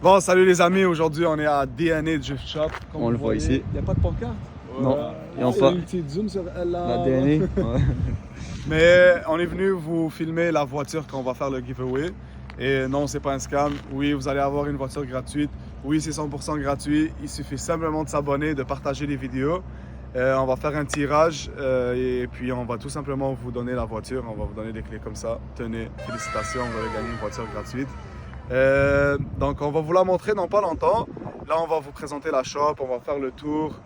Bon, salut les amis, aujourd'hui on est à DNA Drift Shop. On le voit ici. Il n'y a pas de pancarte? Non, il y a un petit zoom sur elle là. La DNA. Ouais. Mais on est venu vous filmer la voiture qu'on va faire le giveaway. Et non, c'est pas un scam. Oui, vous allez avoir une voiture gratuite. Oui, c'est 100% gratuit. Il suffit simplement de s'abonner, de partager les vidéos. On va faire un tirage et puis on va tout simplement vous donner la voiture. On va vous donner des clés comme ça. Tenez, félicitations, vous allez gagner une voiture gratuite. Donc on va vous la montrer dans pas longtemps. Là, on va vous présenter la shop, on va faire le tour.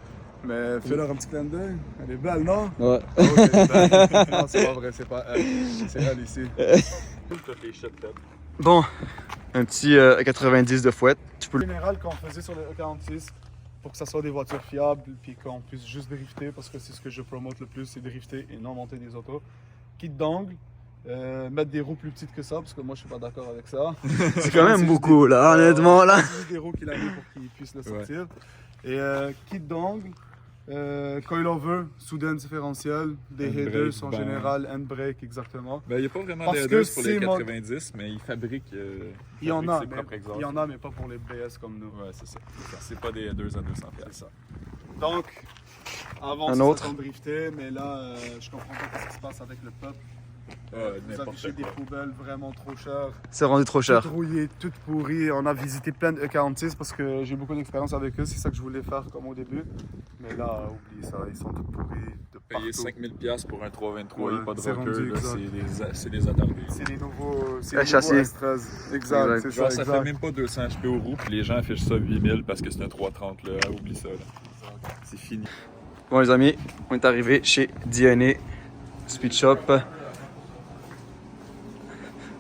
Mais fais-leur un petit clin d'œil. Elle est belle, non? Ouais. Oh, elle est belle. Non, c'est pas vrai, c'est pas elle. C'est elle ici. Bon, un petit 90 de fouette. Tu peux En général, quand on faisait sur le E46, pour que ça soit des voitures fiables, puis qu'on puisse juste drifter, parce que c'est ce que je promote le plus, c'est drifter et non monter des autos. Kit d'angle, mettre des roues plus petites que ça, parce que moi je suis pas d'accord avec ça. C'est quand même beaucoup là, honnêtement là. C'est des roues qu'il a mis pour qu'il puisse le sortir. Ouais. Et kit d'angle, coilover, soudain différentiel, des headers en général, handbrake exactement. Ben, il n'y a pas vraiment de headers pour les 90, mais il fabrique il y en a, ses propres exhausts. Il y en a, mais pas pour les BS comme nous. Ouais, c'est ça. C'est pas des headers à 200 c'est ça. Donc, avant un autre. On driftait, mais là, je comprends pas ce qui se passe avec le peuple. Vous affichez des poubelles vraiment trop chères. C'est rendu trop cher. Toutes rouillées, toutes pourries. On a visité plein de E46 parce que j'ai beaucoup d'expérience avec eux. C'est ça que je voulais faire comme au début. Mais là, oublie ça. Ils sont toutes pourries de partout. Payer 5000$ pour un 323 ouais, et pas de c'est rocker, rendu, c'est des attardés. C'est les nouveaux châssis. S13. Exact, c'est Genre, ça. ça fait même pas 200 HP aux roues, puis les gens affichent ça 8000 parce que c'est un 330. Là. Oublie ça. C'est fini. Bon les amis, on est arrivé chez DNA Speed Shop.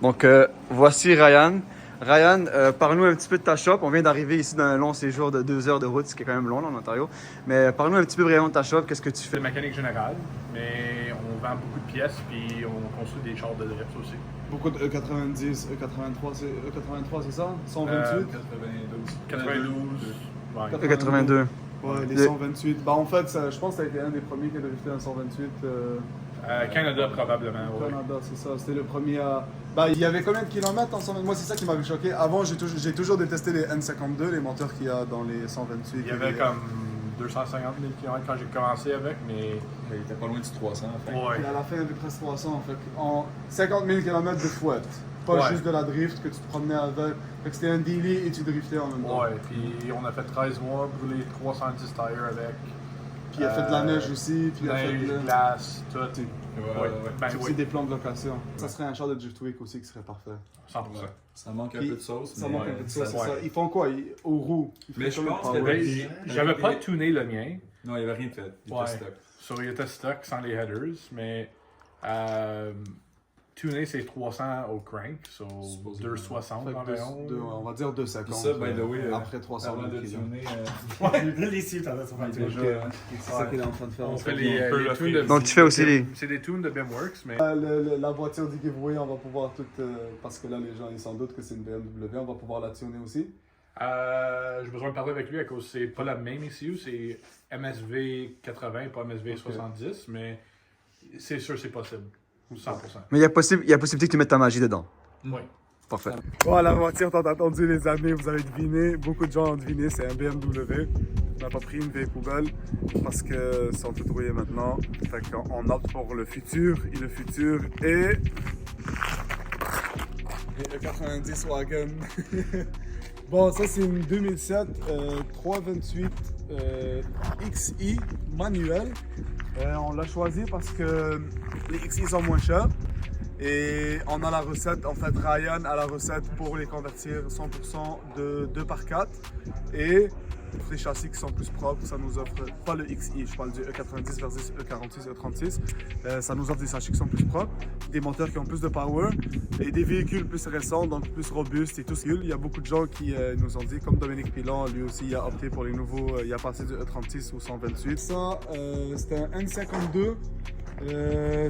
Donc voici Ryan. Ryan, parle-nous un petit peu de ta shop. On vient d'arriver ici d'un long séjour de 2 heures de route, ce qui est quand même long là, en Ontario. Mais parle-nous un petit peu vraiment de ta shop, qu'est-ce que tu fais? C'est mécanique générale, mais on vend beaucoup de pièces puis on construit des chars de drift aussi. Beaucoup de E90, E83, c'est ça? 128? 92. Ouais. 82. Ouais, les 128. Bah en fait, ça, je pense que ça a été un des premiers qui a drifté un 128. Canada probablement. Ouais. Canada, c'est ça. C'était le premier à... Bah il y avait combien de kilomètres en 128? Moi c'est ça qui m'avait choqué. Avant j'ai toujours détesté les N52, les moteurs qu'il y a dans les 128. Il y avait comme 250 000 km quand j'ai commencé avec, mais... Il était pas loin du 300 en fait. Ouais. Et à la fin il y avait presque 300 en fait. En 50 000 km de fouette. Pas juste de la drift que tu te promenais avec. Fait que c'était un daily et tu driftais en même temps. Ouais, puis on a fait 13 mois, brûlé 310 tires avec. Puis il a fait de la neige aussi, puis il a fait Neige, de la... glace, tout. Ouais. Ben C'est aussi oui, des plans de location. Ça serait un char de Drift Week aussi qui serait parfait. 100%. Ça manque un Puis, peu de sauce. Ça mais manque un peu de sauce, c'est ouais. ça. Ils font quoi? Aux roues? Mais je pense que... Ben, j'avais pas tuné le mien. Non, il n'y avait rien de fait. Il Ouais. était stock. Sur il était stock sans les headers, mais tuner c'est 300 au crank, so Supposément. 260 Fait que environ. on va dire 250. Ça, by the way, après 300 Parlant de kilos. tuner, Ouais, les cibles, t'en as sur déjà, C'est ça qu'il est en train de faire. On fait on les peut tunes de... Donc tu fais aussi les... C'est des tunes de BIMWorks, mais... La voiture du giveaway, on va pouvoir tout... parce que là, les gens, ils s'en doutent que c'est une BMW, on va pouvoir la tuner aussi. j'ai besoin de parler avec lui à cause c'est pas la même ECU, c'est MSV 80, pas MSV 70, mais c'est sûr c'est possible. 100%. Mais il y a possibilité que tu mettes ta magie dedans. Oui. Parfait. Bon, la voiture, t'as entendu les amis, vous avez deviné, beaucoup de gens ont deviné, c'est un BMW. On n'a pas pris une vieille poubelle parce que sont toutes rouillées maintenant. Fait qu'on opte pour le futur, et le futur est... Le 90 Wagon. Bon, ça c'est une 2007 328 XI manuel. On l'a choisi parce que les XI sont moins chers. Et on a la recette, en fait Ryan a la recette pour les convertir 100% de 2x4 et des châssis qui sont plus propres, ça nous offre, pas le XI, je parle du E90 versus E46, E36, ça nous offre des châssis qui sont plus propres, des moteurs qui ont plus de power et des véhicules plus récents, donc plus robustes et tout ce. Il y a beaucoup de gens qui nous ont dit, comme Dominique Pilon, lui aussi il a opté pour les nouveaux, il a passé du E36 au 128. Ça, c'est un N52.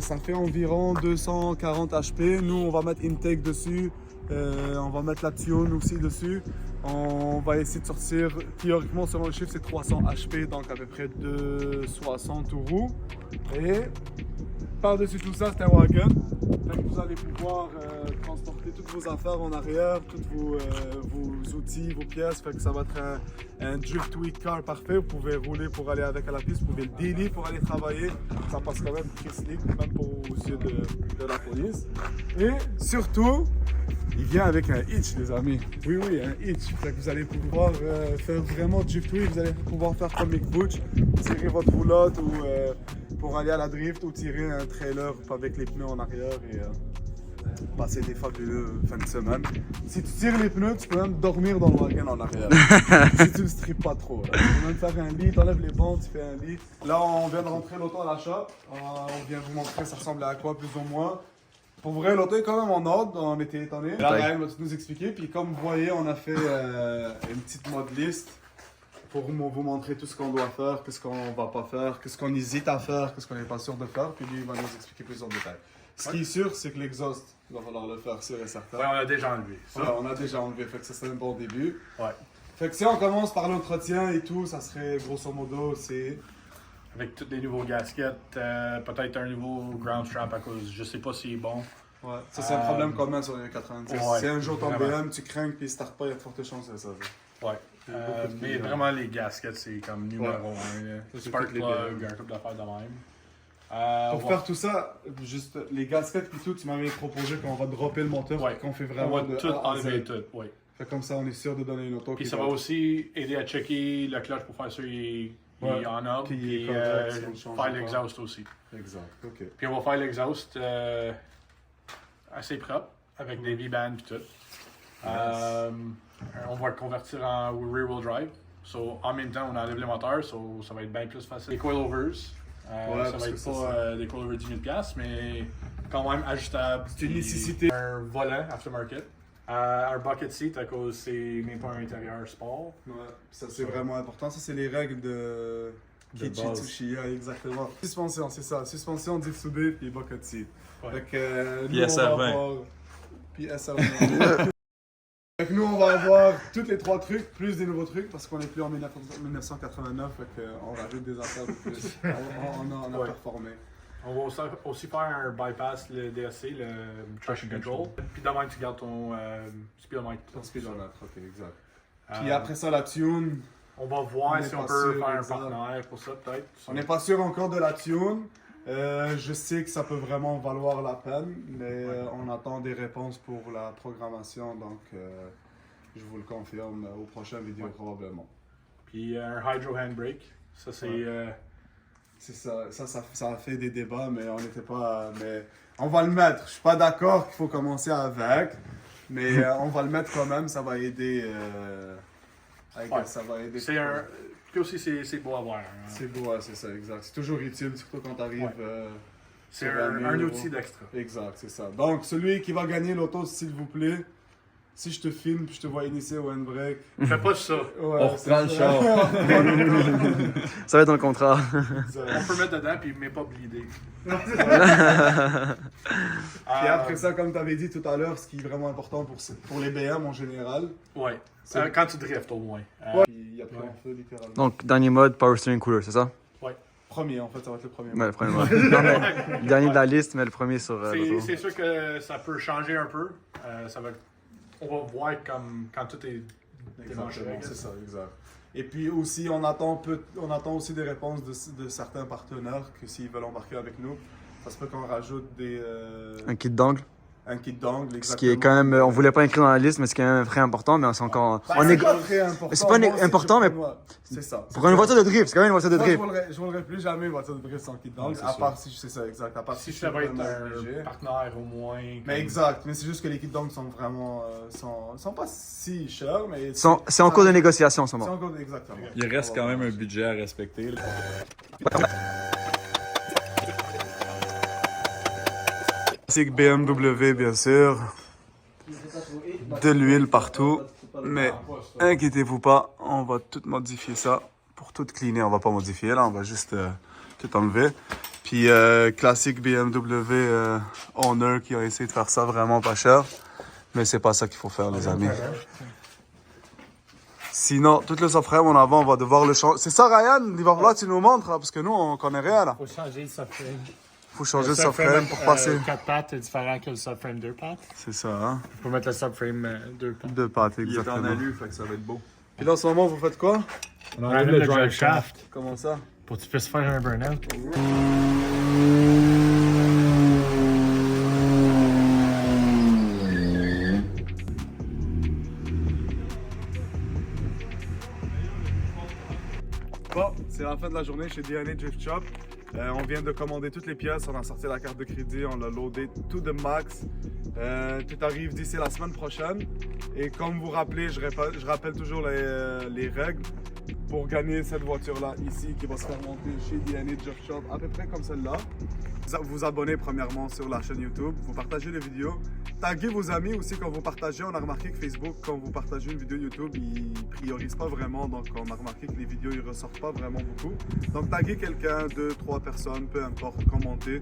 Ça fait environ 240 HP. Nous, on va mettre intake dessus. On va mettre la tune aussi dessus. On va essayer de sortir, théoriquement, selon le chiffre, c'est 300 HP, donc à peu près 260 roues. Et par-dessus tout ça, c'est un wagon. Fait que vous allez pouvoir transporter toutes vos affaires en arrière, tous vos outils, vos pièces. Fait que ça va être un drift week car parfait. Vous pouvez rouler pour aller avec à la piste, vous pouvez le daily pour aller travailler. Ça passe quand même très slick, même aux yeux de la police. Et surtout, il vient avec un hitch, les amis. Oui, oui, un hitch. Fait que vous allez pouvoir faire vraiment drift week. Vous allez pouvoir faire comme Mick Butch, tirer votre roulotte ou pour aller à la drift ou tirer un trailer avec les pneus en arrière et passer des fabuleux fins de semaine. Si tu tires les pneus, tu peux même dormir dans le wagon en arrière. Si tu ne strippes pas trop. Là. Tu peux même faire un lit, tu enlèves les bancs, tu fais un lit. Là, on vient de rentrer l'auto à la shop. On vient vous montrer ça ressemble à quoi plus ou moins. Pour vrai, l'auto est quand même en ordre, on était étonnés. Là, Ryan va tout nous expliquer. Puis comme vous voyez, on a fait une petite mode list pour vous montrer tout ce qu'on doit faire, qu'est-ce qu'on va pas faire, qu'est-ce qu'on hésite à faire, qu'est-ce qu'on n'est pas sûr de faire. Puis lui, il va nous expliquer plus en détail. Ce qui est sûr, c'est que l'exhaust, il va falloir le faire, sûr et certain. Ouais, on a déjà enlevé. Ça. Ouais, on a déjà enlevé, fait que ça c'est un bon début. Ouais. Fait que si on commence par l'entretien et tout, ça serait grosso modo, c'est... Avec tous les nouveaux gaskets, peut-être un nouveau ground strap à cause, je sais pas s'il est bon. Ouais, ça c'est un problème commun sur les 90. Ouais, si un jour ton vraiment. BM, tu crains qu'il ne starte pas, il y a de fortes chances de ça. Ouais. beaucoup de Mais clients. vraiment, les gaskets, c'est comme numéro 1. c'est Spark toutes les plug, BM. un couple d'affaires de même. Pour Ouais. faire tout ça, juste les gaskets et tout, tu m'avais proposé qu'on va dropper le moteur, Ouais. qu'on fait On vraiment va de tout A à Z. enlever, tout. Ouais. Fait comme ça, on est sûr de donner une auto Puis qui ça va aussi aider à checker le clutch pour faire sûr qu'il Ouais. est en ordre. Qu'il est Puis correct, si on le change faire pas. l'exhaust aussi. Exact, ok. Puis on va faire l'exhaust assez propre avec des V-bands et tout. On va le convertir en rear-wheel drive. So, en même temps, on enlève le moteur, so, ça va être bien plus facile. Les coilovers, Ouais, ça parce va que être c'est pas des coilovers 10 000$, mais quand même ajustable. C'est une Puis nécessité. Un volant aftermarket. Un bucket seat à cause c'est même pas un intérieur sport. Ouais, ça c'est vraiment important. Ça c'est les règles de Kichi base. Tsushiya, exactement. Suspension, c'est ça. Suspension, diff soudé, puis bucket seat. Ouais. Fait que, Puis nous, on va SR20. avoir- Puis SR20. Fait que nous, on va avoir tous les trois trucs, plus des nouveaux trucs, parce qu'on est plus en 1989, fait qu'on rajoute des affaires de plus. On a Ouais. performé. On va aussi faire un bypass, le DSC, le traction control. Puis demain, tu gardes ton speedometer. Ton speedomètre, ok, exact. Euh, Puis après ça, la tune. on va voir on si est on pas peut sûr, faire un exact. partenaire pour ça, peut-être. On n'est pas sûr encore de la tune. Je sais que ça peut vraiment valoir la peine, mais on attend des réponses pour la programmation, donc je vous le confirme aux prochaines vidéos probablement. Puis un hydro handbrake. Ça, c'est. Ouais. C'est ça a fait des débats, mais on n'était pas. Mais on va le mettre. Je suis pas d'accord qu'il faut commencer avec, mais on va le mettre quand même. Ça va aider. Ouais. Ça va aider. C'est un. Puis aussi, c'est beau à voir. Hein. C'est beau, ouais, c'est ça, exact. C'est toujours utile, surtout quand tu arrives. Ouais. C'est sur un mur. outil d'extra. Exact, c'est ça. Donc, celui qui va gagner l'auto, s'il vous plaît, si je te filme puis je te vois initier au handbrake. Fais pas ça. Ouais, On c'est reprend le ça. char. Ça va être dans le contrat. On peut mettre dedans, puis mais pas bleeder. Puis après ça, comme tu avais dit tout à l'heure, ce qui est vraiment important pour les BM en général, Ouais. C'est- Quand tu driftes, au moins. puis il a pris Ouais. en feu littéralement. Donc, dernier mode, Power Steering Cooler, c'est ça? Premier, en fait, ça va être le premier. Ouais, le premier mode. Non, mais le dernier de la liste, mais le premier sur l'auto. C'est sûr que ça peut changer un peu. Ça va, on va voir comme quand tout est démanché. Exactement, c'est ça, exact. Et puis aussi, on attend aussi des réponses de certains partenaires que s'ils veulent embarquer avec nous, ça se peut qu'on rajoute Un kit d'angle. un kit d'angle, Ce exactement. qui est quand même, on voulait pas inclure dans la liste, mais c'est quand même très important, mais c'est encore. Bah, on c'est est, pas très important. c'est pas Moi aussi, important, je mais- prends- c'est ça. pour une voiture de drift, c'est quand même une voiture de Moi, drift. je voudrais plus jamais une voiture de drift sans kit d'angle, Ouais, c'est à sûr. part si c'est ça, exact. À part Si je ça va suis être vraiment obligé. un partenaire au moins. Mais exact, mais c'est juste que les kits d'angle sont vraiment, sont pas si chers, mais C'est en cours de négociation en ce C'est moment. encore exactement. Il reste On quand va même un voir. budget à respecter. là. Classique BMW, bien sûr. De l'huile partout. Mais inquiétez-vous pas, on va tout modifier ça. Pour tout cleaner, on va pas modifier là, on va juste tout enlever. Puis classique BMW Honor qui a essayé de faire ça vraiment pas cher. Mais c'est pas ça qu'il faut faire, les amis. Sinon, tout le subframe en avant, on va devoir le changer. C'est ça, Ryan? Il va falloir que tu nous montres, là, parce que nous, on connaît rien là. Faut changer le subframe. Faut changer Le de subframe pour passer. 4 pattes est différent que le subframe 2 pattes. C'est ça, hein? Faut mettre le subframe 2 pattes. Deux pattes, Il est en exactement. alu, fait que ça va être beau. Puis là, en ce moment, vous faites quoi? On enlève le drive shaft Comment ça? pour que tu puisses faire un burn-out. Bon, c'est la fin de la journée chez DNA Drift Shop. On vient de commander toutes les pièces, on a sorti la carte de crédit, on l'a loadé tout de max. Tout arrive d'ici la semaine prochaine. Et comme vous rappelez, je rappelle toujours les règles pour gagner cette voiture-là ici qui va se faire monter chez DNA Drift Shop, à peu près comme celle-là. Vous abonnez premièrement sur la chaîne YouTube, vous partagez les vidéos, taguez vos amis aussi quand vous partagez. On a remarqué que Facebook, quand vous partagez une vidéo YouTube, il priorise pas vraiment, donc on a remarqué que les vidéos ils ressortent pas vraiment beaucoup. Donc taguez quelqu'un, 2, 3 personnes, peu importe, commentez.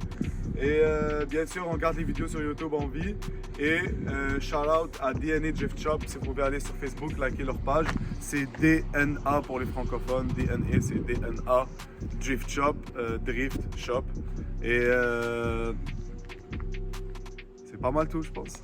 Et bien sûr, on garde les vidéos sur YouTube en vie. Et shout out à DNA Drift Shop, si vous pouvez aller sur Facebook, liker leur page. C'est DNA pour les francophones, DNA c'est DNA Drift Shop, Drift Shop. Et c'est pas mal tout, je pense.